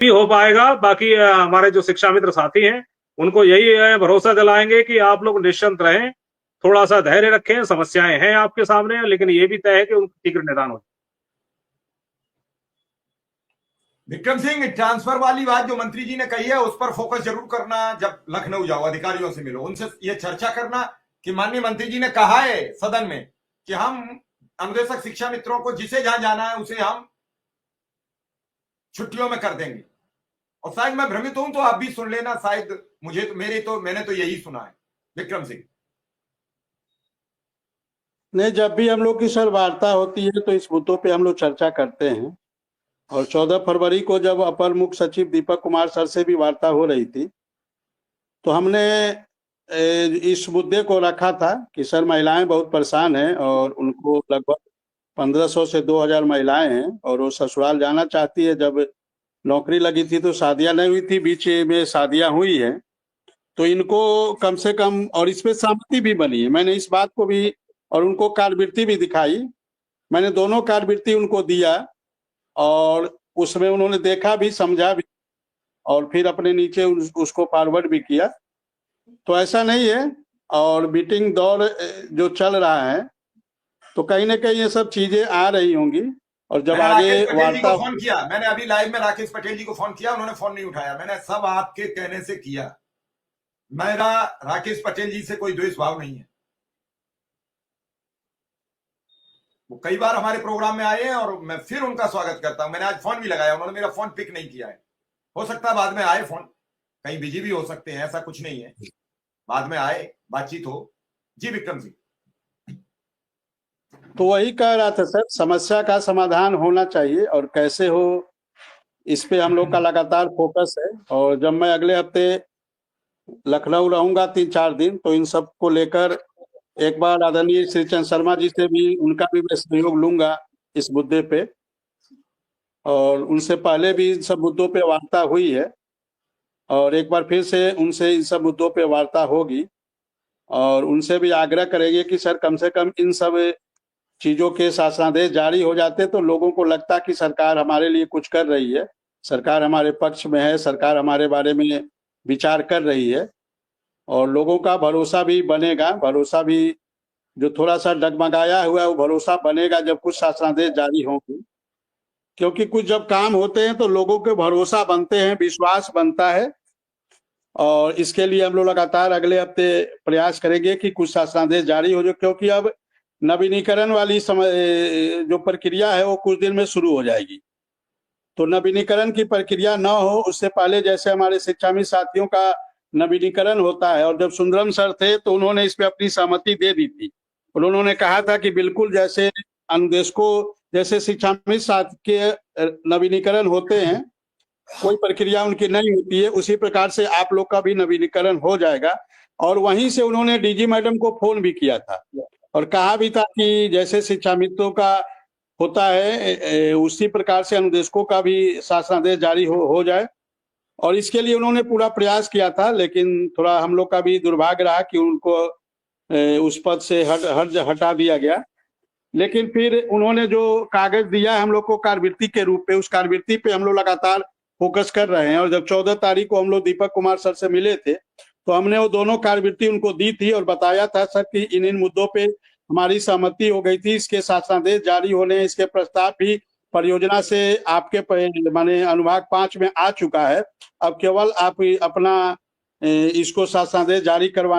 भी हो पाएगा। बाकी हमारे जो शिक्षा मित्र साथी हैं उनको यही भरोसा दिलाएंगे कि आप लोग निश्चिंत रहें, थोड़ा सा धैर्य रखें, समस्याएं हैं आपके सामने, लेकिन ये भी तय है कि उनका शीघ्र निदान हो। विक्रम सिंह, ट्रांसफर वाली बात जो मंत्री जी ने कही है उस पर फोकस जरूर करना। जब लखनऊ जाओ, अधिकारियों से मिलो, उनसे ये चर्चा करना कि माननीय मंत्री जी ने कहा है सदन में कि हम अनुदेशक शिक्षा मित्रों को जिसे जहां जाना है उसे हम छुट्टियों में कर देंगे। और शायद मैं भ्रमित हूं तो आप भी सुन लेना, शायद मैंने तो यही सुना है। विक्रम सिंह नहीं, जब भी हम लोग की सर वार्ता होती है तो इस मुद्दों पे हम लोग चर्चा करते हैं। और 14 फरवरी को जब अपर मुख्य सचिव दीपक कुमार सर से भी वार्ता हो रही थी तो हमने इस मुद्दे को रखा था कि सर महिलाएं बहुत परेशान हैं और उनको लगभग 1500 से 2000 महिलाएं हैं और वो ससुराल जाना चाहती है। जब नौकरी लगी थी तो शादियां नहीं हुई थी, बीच में शादियां हुई हैं, तो इनको कम से कम, और इसमें सहमति भी बनी है, मैंने इस बात को भी और उनको कार्यवृत्ति भी दिखाई, मैंने दोनों कार्यवृत्ति उनको दिया और उसमें उन्होंने देखा भी, समझा भी और फिर अपने नीचे उसको फॉरवर्ड भी किया। तो ऐसा नहीं है। और मीटिंग दौर जो चल रहा है तो कहीं ना कहीं ये सब चीजें आ रही होंगी। और जब आगे वार्ता, फोन किया मैंने अभी लाइव में, राकेश पटेल जी को फोन किया, उन्होंने फोन नहीं उठाया। मैंने सब आपके कहने से किया। मेरा राकेश पटेल जी से कोई द्वेष भाव नहीं है। वो कई बार हमारे प्रोग्राम में आए हैं और मैं फिर उनका स्वागत करता हूं। मैंने आज फोन भी लगाया, उन्होंने मेरा फोन पिक नहीं किया है। हो सकता है बाद में आए, फोन कहीं बिजी भी हो सकते हैं, ऐसा कुछ नहीं है। बाद में आए, बातचीत हो। जी विक्रम सिंह, तो वही कह रहा था सर, समस्या का समाधान होना चाहिए और कैसे हो इस पे हम लोग का लगातार फोकस है। और जब मैं अगले हफ्ते लखनऊ रहूंगा 3-4 दिन तो इन सब को लेकर एक बार आदरणीय श्री चंद्र शर्मा जी से भी, उनका भी मैं सहयोग लूंगा इस मुद्दे पे। और उनसे पहले भी इन सब मुद्दों पे वार्ता हुई है और एक बार फिर से उनसे इन सब मुद्दों पे वार्ता होगी और उनसे भी आग्रह करेंगे कि सर कम से कम इन सब चीजों के शासनादेश जारी हो जाते तो लोगों को लगता कि सरकार हमारे लिए कुछ कर रही है, सरकार हमारे पक्ष में है, सरकार हमारे बारे में विचार कर रही है और लोगों का भरोसा भी बनेगा। भरोसा भी जो थोड़ा सा डगमगाया हुआ है वो भरोसा बनेगा जब कुछ शासनादेश जारी होंगे, क्योंकि कुछ जब काम होते हैं तो लोगों के भरोसा बनते हैं, विश्वास बनता है। और इसके लिए हम लोग लगातार अगले हफ्ते प्रयास करेंगे कि कुछ शासनादेश जारी हो जाए, क्योंकि अब नवीनीकरण वाली जो प्रक्रिया है वो कुछ दिन में शुरू हो जाएगी। तो नवीनीकरण की प्रक्रिया न हो उससे पहले, जैसे हमारे शिक्षा मित्र साथियों का नवीनीकरण होता है, और जब सुंदरम सर थे तो उन्होंने इस पे अपनी सहमति दे दी थी। उन्होंने कहा था कि बिल्कुल जैसे अनुदेशकों, जैसे शिक्षा मित्र साथ के नवीनीकरण होते हैं, कोई प्रक्रिया उनकी नहीं होती है, उसी प्रकार से आप लोग का भी नवीनीकरण हो जाएगा। और वहीं से उन्होंने डीजी मैडम को फोन भी किया था और कहा भी था कि जैसे शिक्षा मित्रों का होता है उसी प्रकार से अनुदेशकों का भी शासनादेश जारी हो जाए। और इसके लिए उन्होंने पूरा प्रयास किया था, लेकिन थोड़ा हम लोग का भी दुर्भाग्य रहा कि उनको उस पद से हटा दिया गया। लेकिन फिर उन्होंने जो कागज दिया है हम लोग को कार्यवृत्ति के रूप में, उस कार्यवृत्ति पे हम लोग लगातार फोकस कर रहे हैं। और जब 14 तारीख को हम लोग दीपक कुमार सर से मिले थे तो हमने वो दोनों कार्यवृत्ति उनको दी थी और बताया था सर कि इन मुद्दों पे हमारी सहमति हो गई थी, इसके शासनादेश जारी होने, इसके प्रस्ताव भी परियोजना से आपके माने अनुभाग 5 में आ चुका है। अब केवल आप अपना इसको शासनादेश जारी करवा